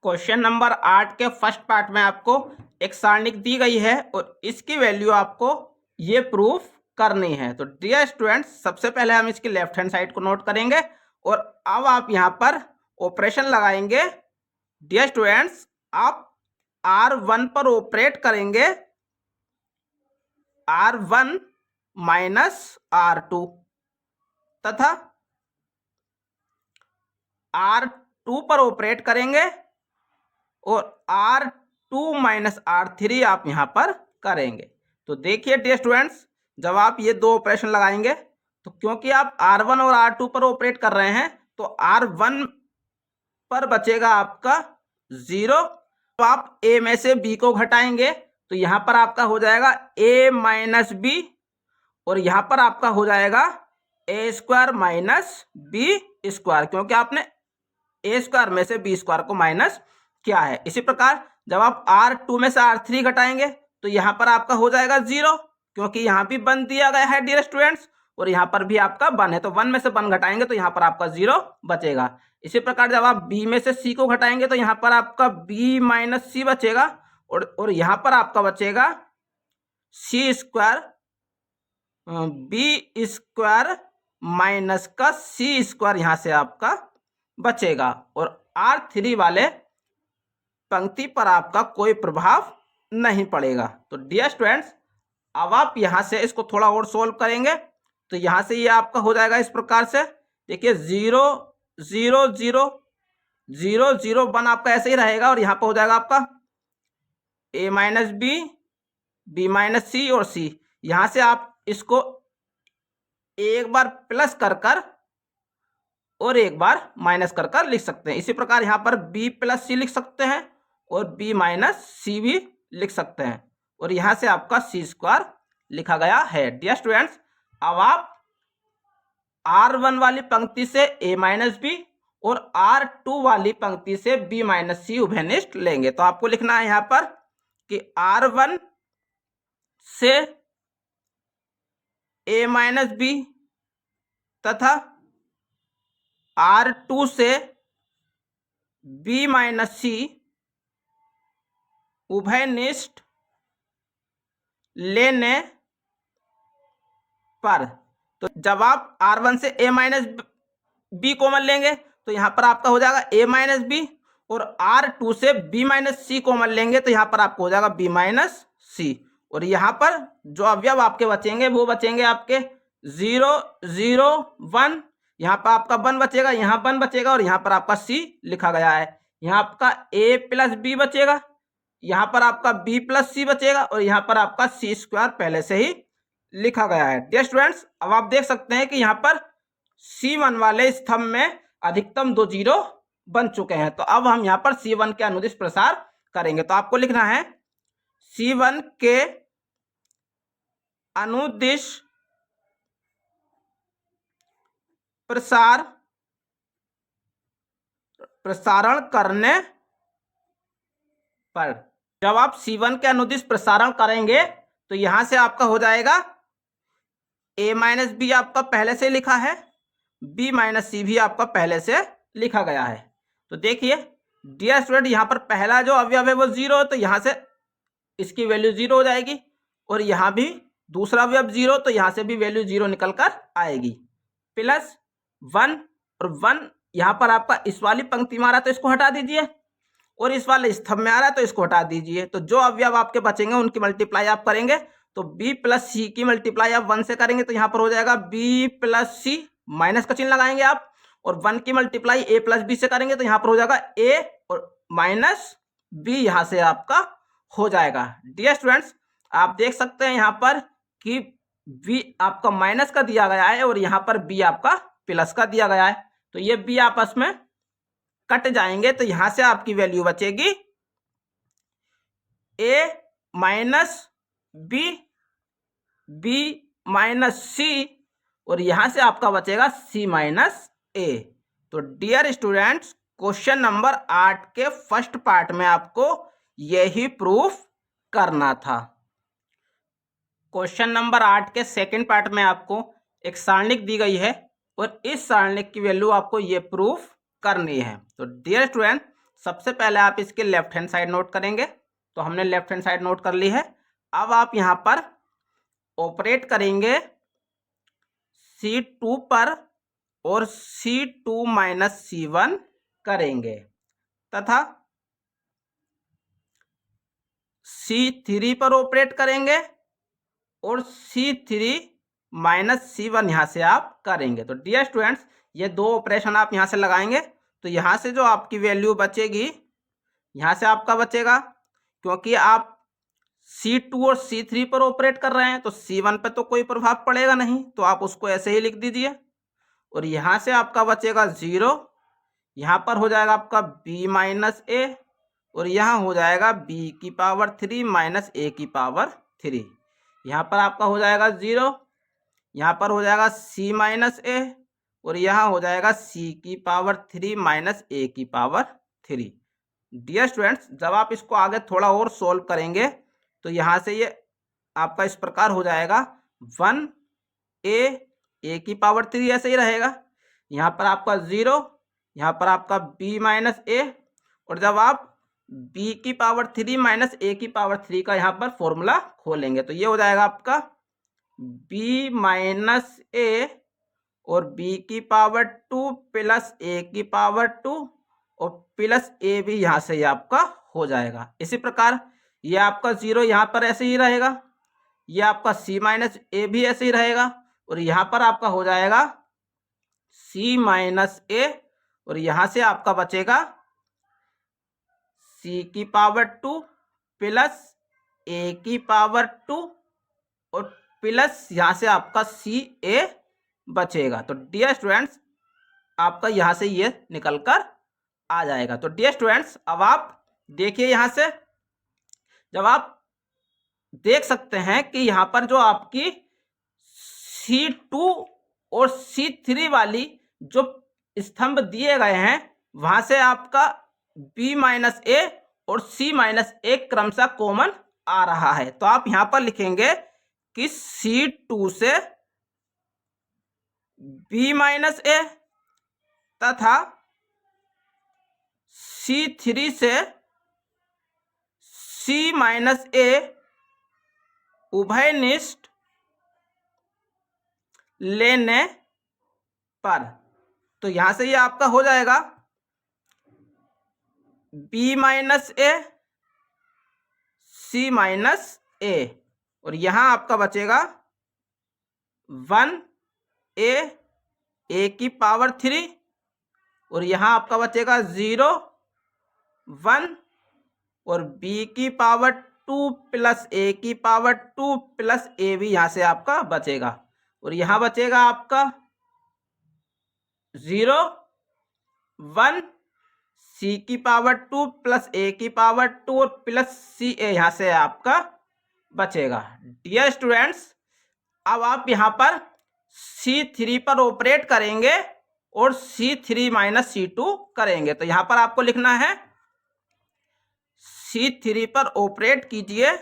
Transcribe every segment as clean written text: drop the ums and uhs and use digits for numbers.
Question number 8 के first part में आपको एक सारणिक दी गई है और इसकी वैल्यू आपको ये प्रूफ करनी है। तो डियर स्टूडेंट्स, सबसे पहले हम इसकी लेफ्ट हैंड साइड को नोट करेंगे और अब आप यहाँ पर ऑपरेशन लगाएंगे। डियर स्टूडेंट्स, आप R1 पर ऑपरेट करेंगे, R1 माइनस R2 तथा R2 पर ऑपरेट करेंगे और R2 माइनस R3 आप यहां पर करेंगे। तो देखिए डियर स्टूडेंट्स, जब आप ये दो ऑपरेशन लगाएंगे तो क्योंकि आप R1 और R2 पर ऑपरेट कर रहे हैं तो R1 पर बचेगा आपका 0। तो आप A में से B को घटाएंगे तो यहां पर आपका हो जाएगा A माइनस B और यहां पर आपका हो जाएगा A square minus B square, क्योंकि आपने A स्क्वायर में से B स्क्वायर को माइनस क्या है। इसी प्रकार जब आप R2 में से R3 घटाएंगे तो यहां पर आपका हो जाएगा 0, क्योंकि यहां भी 1 दिया गया है डियर स्टूडेंट्स और यहां पर भी आपका 1 है, तो 1 में से 1 घटाएंगे तो यहां पर आपका 0 बचेगा। इसी प्रकार जब आप B में से C को घटाएंगे तो यहां पर आपका B माइनस C बचेगा और यहां पर आपका बचेगा C square B square minus का C स्क्वायर यहां से आपका बचेगा और R3 वाले पंक्ति पर आपका कोई प्रभाव नहीं पड़ेगा। तो डियर स्टूडेंट्स, अब आप यहां से इसको थोड़ा और सोल्व करेंगे तो यहां से ये आपका हो जाएगा इस प्रकार से। देखिए 0 0 0 0 0 1 आपका ऐसे ही रहेगा और यहां पर हो जाएगा आपका A minus B, B minus C और C। यहां से आप इसको एक बार प्लस कर और एक बार माइनस कर लिख सकते हैं। इसी प्रकार यहां पर B प्लस C लिख सकते हैं और B माइनस C भी लिख सकते हैं और यहां से आपका C स्क्वायर लिखा गया है। डियर स्टूडेंट्स, अब आप R1 वाली पंक्ति से A माइनस B और R2 वाली पंक्ति से B माइनस C उभयनिष्ठ लेंगे। तो आपको लिखना है यहां पर कि R1 से A माइनस B तथा R2 से B माइनस C उभयनिष्ठ लेने पर, तो जब आप R1 से A माइनस B कॉमन लेंगे तो यहां पर आपका हो जाएगा A माइनस B और R2 से B माइनस C कॉमन लेंगे तो यहां पर आपको हो जाएगा B माइनस C और यहां पर जो अवयव आपके बचेंगे वो बचेंगे आपके 0 0 1। यहां पर आपका 1 बचेगा, यहां 1 बचेगा और यहां पर आपका C लिखा गया है। यहां आपका A प्लस B बचेगा, यहां पर आपका B प्लस C बचेगा और यहां पर आपका C स्क्वायर पहले से ही लिखा गया है। डियर स्टूडेंट्स, अब आप देख सकते हैं कि यहां पर C1 वाले स्तंभ में अधिकतम 2 0 बन चुके हैं। तो अब हम यहां पर C1 के अनुदिश प्रसार करेंगे। तो आपको लिखना है C1 के अनुदिश प्रसारण करने पर, जब आप C1 के अनुदिश प्रसारण करेंगे तो यहां से आपका हो जाएगा A माइनस B आपका पहले से लिखा है, B माइनस C भी आपका पहले से लिखा गया है। तो देखिए डियर स्टूडेंट, यहां पर पहला जो अवयव है वो 0, तो यहां से इसकी वैल्यू 0 हो जाएगी और यहां भी दूसरा अवयव 0, तो यहां से भी वैल्यू 0 निकल कर आएगी। प्लस 1 और 1 यहां पर आपका इस वाली पंक्ति में आ रहा है तो इसको हटा दीजिए और इस वाले स्तंभ में आ रहा है तो इसको हटा दीजिए। तो जो अवयव आपके बचेंगे उनकी मल्टीप्लाई आप करेंगे तो B प्लस C की मल्टीप्लाई आप 1 से करेंगे तो यहां पर हो जाएगा B प्लस C, माइनस का चिन्ह लगाएंगे आप, और 1 की मल्टीप्लाई A प्लस B से करेंगे तो यहां पर हो जाएगा A और माइनस B यहां से आपका हो जाएगा। डियर स्टूडेंट्स, आप देख सकते हैं यहां पर कि B आपका माइनस का दिया गया है और यहां पर B आपका प्लस का दिया गया है, तो ये B आपस में कट जाएंगे तो यहां से आपकी वैल्यू बचेगी A minus B, B minus C और यहां से आपका बचेगा C माइनस A। तो डियर स्टूडेंट्स, क्वेश्चन नंबर 8 के फर्स्ट पार्ट में आपको यही प्रूफ करना था। क्वेश्चन नंबर 8 के सेकंड पार्ट में आपको एक सारणिक दी गई है और इस सारणिक की वैल्यू आपको ये प्रूफ करनी है। तो डियर स्टूडेंट, सबसे पहले आप इसके लेफ्ट हैंड साइड नोट करेंगे, तो हमने लेफ्ट हैंड साइड नोट कर ली है। अब आप यहाँ पर ऑपरेट करेंगे C2 पर और C2 माइनस C1 करेंगे तथा C3 पर ऑपरेट करेंगे और C3 माइनस C1 यहाँ से आप करेंगे। तो डियर स्टूडेंट्स, ये दो ऑपरेशन आप यहाँ से लगाएंगे तो यहाँ से जो आपकी वैल्यू बचेगी, यहाँ से आपका बचेगा, क्योंकि आप C2 और C3 पर ऑपरेट कर रहे हैं तो C1 पे तो कोई प्रभाव पड़ेगा नहीं, तो आप उसको ऐसे ही लिख दीजिए। और यहाँ से आपका बचेगा 0, यहाँ पर हो जाएगा आपका b माइनस ए और यहाँ हो जाएगा b की पावर 3 माइनस a की पावर 3। यहाँ पर आपका हो जाएगा 0, यहाँ पर हो जाएगा c माइनस ए और यहाँ हो जाएगा c की पावर 3 माइनस a की पावर 3। डियर स्टूडेंट्स, जब आप इसको आगे थोड़ा और सोल्व करेंगे तो यहाँ से ये आपका इस प्रकार हो जाएगा 1a की पावर 3 ऐसे ही रहेगा, यहाँ पर आपका 0, यहाँ पर आपका b माइनस ए और जब आप b की पावर 3 माइनस a की पावर 3 का यहाँ पर फॉर्मूला खोलेंगे तो ये हो जाएगा आपका b माइनस ए और b की पावर 2 प्लस a की पावर 2 और प्लस a भी यहाँ से ये आपका हो जाएगा। इसी प्रकार ये आपका 0 यहाँ पर ऐसे ही रहेगा, ये आपका c माइनस ए भी ऐसे ही रहेगा और यहाँ पर आपका हो जाएगा c माइनस ए और यहाँ से आपका बचेगा c की पावर 2 प्लस a की पावर 2 और प्लस यहाँ से आपका c a बचेगा। तो डियर स्टूडेंट्स, आपका यहाँ से ये निकल कर आ जाएगा। तो डियर स्टूडेंट्स, अब आप देखिए यहाँ से, जब आप देख सकते हैं कि यहाँ पर जो आपकी C2 और C3 वाली जो स्तंभ दिए गए हैं वहां से आपका b माइनस ए और c माइनस ए क्रमशः कॉमन आ रहा है। तो आप यहां पर लिखेंगे कि C2 से b माइनस ए तथा C3 से c माइनस ए उभयनिष्ठ लेने पर, तो यहां से ये आपका हो जाएगा b माइनस ए c माइनस ए और यहां आपका बचेगा 1a की पावर 3 और यहां आपका बचेगा 0 1 और b की पावर 2 प्लस a की पावर 2 प्लस a भी यहां से आपका बचेगा और यहां बचेगा आपका 0 1 c की पावर 2 प्लस a की पावर 2 और प्लस c a यहाँ से आपका बचेगा। डियर स्टूडेंट्स, अब आप यहाँ पर C3 पर ऑपरेट करेंगे और C3 माइनस C2 करेंगे। तो यहाँ पर आपको लिखना है C3 पर ऑपरेट कीजिए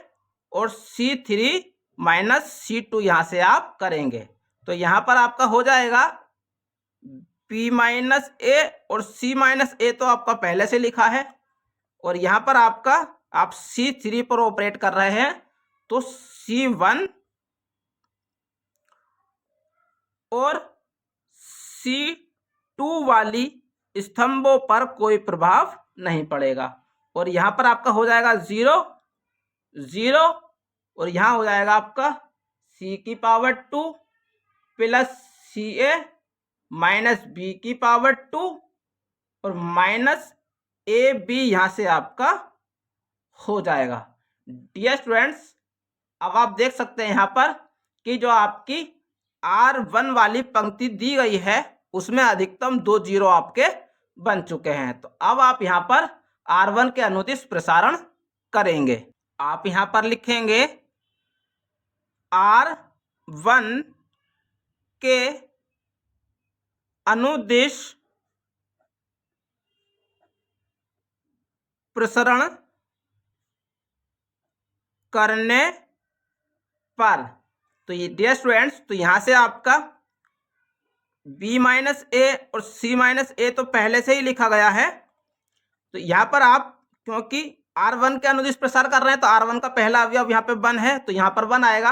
और C3 माइनस C2 यहाँ से आप करेंगे। तो यहाँ पर आपका हो जाएगा b माइनस ए और c माइनस ए तो आपका पहले से लिखा है और यहाँ पर आपका आप C3 पर ऑपरेट कर रहे हैं तो C1 और C2 वाली स्तंभों पर कोई प्रभाव नहीं पड़ेगा और यहाँ पर आपका हो जाएगा 0 0 और यहाँ हो जाएगा आपका c की power 2 plus ca minus b की पावर 2 और माइनस ए बी यहाँ से आपका हो जाएगा। डियर स्टूडेंट्स, अब आप देख सकते हैं यहाँ पर कि जो आपकी R1 वाली पंक्ति दी गई है उसमें अधिकतम 2 जीरो आपके बन चुके हैं। तो अब आप यहाँ पर R1 के अनुदिश प्रसारण करेंगे। आप यहाँ पर लिखेंगे R1 के अनुदिश प्रसरण करने पर, तो ये डियर स्टूडेंट्स, तो यहां से आपका b माइनस ए और c माइनस ए तो पहले से ही लिखा गया है तो यहाँ पर आप क्योंकि R1 के अनुदिश प्रसार कर रहे हैं तो R1 का पहला अवयव यहाँ पे 1 है, तो यहाँ पर 1 आएगा।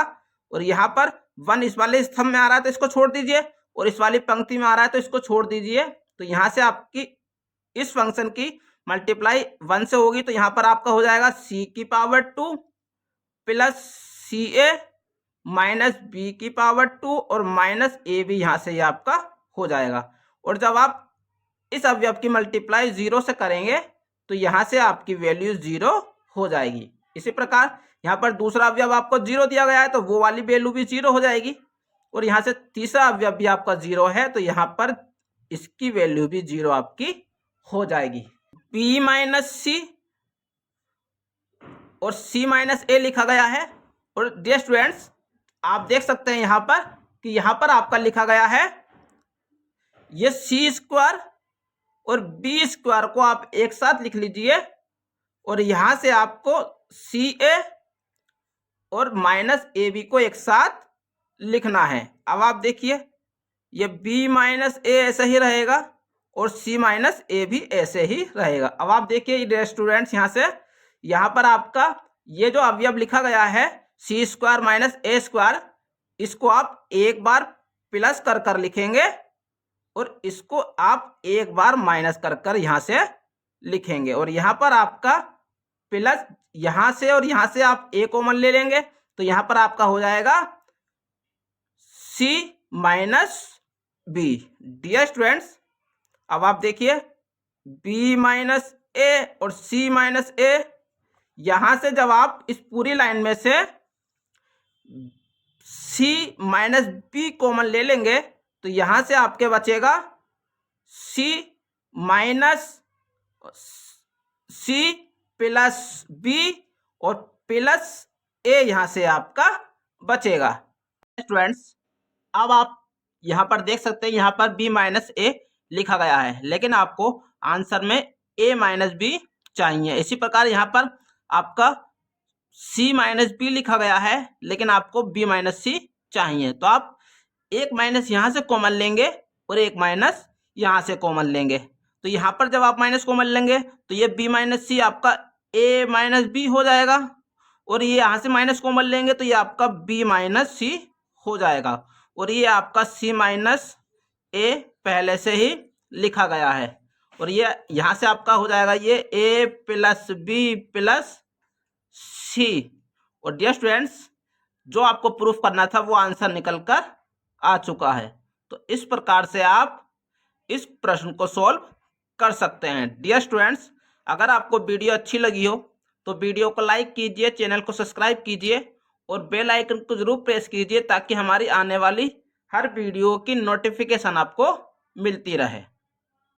और यहाँ पर 1 इस वाले स्तंभ में आ रहा है तो इसको छोड़ दीजिए, और इस वाली पंक्ति में आ रहा है तो इसको छोड़ दीजिए। तो यहाँ से आपकी इस फंक्शन की मल्टीप्लाई 1 से होगी, तो यहाँ पर आपका हो जाएगा c⁻² plus CA minus b⁻² और माइनस AB यहाँ से ये आपका हो जाएगा। और जब आप इस अवयव की मल्टीप्लाई 0 से करेंगे तो यहाँ से आपकी वैल्यू 0 हो जाएगी। इसी प्रकार यहाँ पर दूसरा अवयव आपको 0 दिया गया है तो वो वाली वैल्यू भी 0 हो जाएगी। और यहाँ से तीसरा अवयव भी आपका 0 है तो यहाँ पर इसकी वैल्यू भी 0 आपकी हो जाएगी। b माइनस सी और c माइनस ए लिखा गया है। और डियर स्टूडेंट्स, आप देख सकते हैं यहाँ पर कि यहाँ पर आपका लिखा गया है ये c² और b² को आप एक साथ लिख लीजिए, और यहाँ से आपको CA और माइनस AB को एक साथ लिखना है। अब आप देखिए ये b माइनस ए ऐसे ही रहेगा और c माइनस ए भी ऐसे ही रहेगा। अब आप देखिए डियर स्टूडेंट्स, यहाँ पर आपका ये जो अवयव लिखा गया है c² माइनस a², इसको आप एक बार प्लस कर कर लिखेंगे और इसको आप एक बार माइनस कर कर यहाँ से लिखेंगे। और यहाँ पर आपका प्लस यहाँ से और यहाँ से आप a कॉमन ले लेंगे तो यहाँ पर आपका हो जाएगा c minus b। Dear students, अब आप देखिए b माइनस ए और c माइनस ए, यहाँ से जब आप इस पूरी लाइन में से c माइनस b कॉमन ले लेंगे तो यहाँ से आपके बचेगा c minus c plus b और प्लस a यहाँ से आपका बचेगा। स्टूडेंट्स, अब आप यहाँ पर देख सकते हैं यहाँ पर b माइनस ए लिखा गया है, लेकिन आपको आंसर में a माइनस बी चाहिए। इसी प्रकार यहाँ पर आपका c माइनस बी लिखा गया है, लेकिन आपको b माइनस सी चाहिए। तो आप एक माइनस यहाँ से कॉमन लेंगे और एक माइनस यहाँ से कॉमन लेंगे। तो यहाँ पर जब आप माइनस कॉमन लेंगे तो ये b माइनस सी आपका a माइनस बी हो जाएगा, और ये यहाँ से माइनस कॉमन लेंगे तो ये आपका b माइनस सी हो जाएगा। और ये आपका c माइनस a पहले से ही लिखा गया है, और ये यहाँ से आपका हो जाएगा ये a प्लस बी प्लस सी। और डियर स्टूडेंट्स, जो आपको प्रूफ करना था वो आंसर निकल कर आ चुका है। तो इस प्रकार से आप इस प्रश्न को सॉल्व कर सकते हैं। डियर स्टूडेंट्स, अगर आपको वीडियो अच्छी लगी हो तो वीडियो को लाइक कीजिए, चैनल को सब्सक्राइब कीजिए और बेल आइकन को जरूर प्रेस कीजिए ताकि हमारी आने वाली हर वीडियो की नोटिफिकेशन आपको मिलती रहे।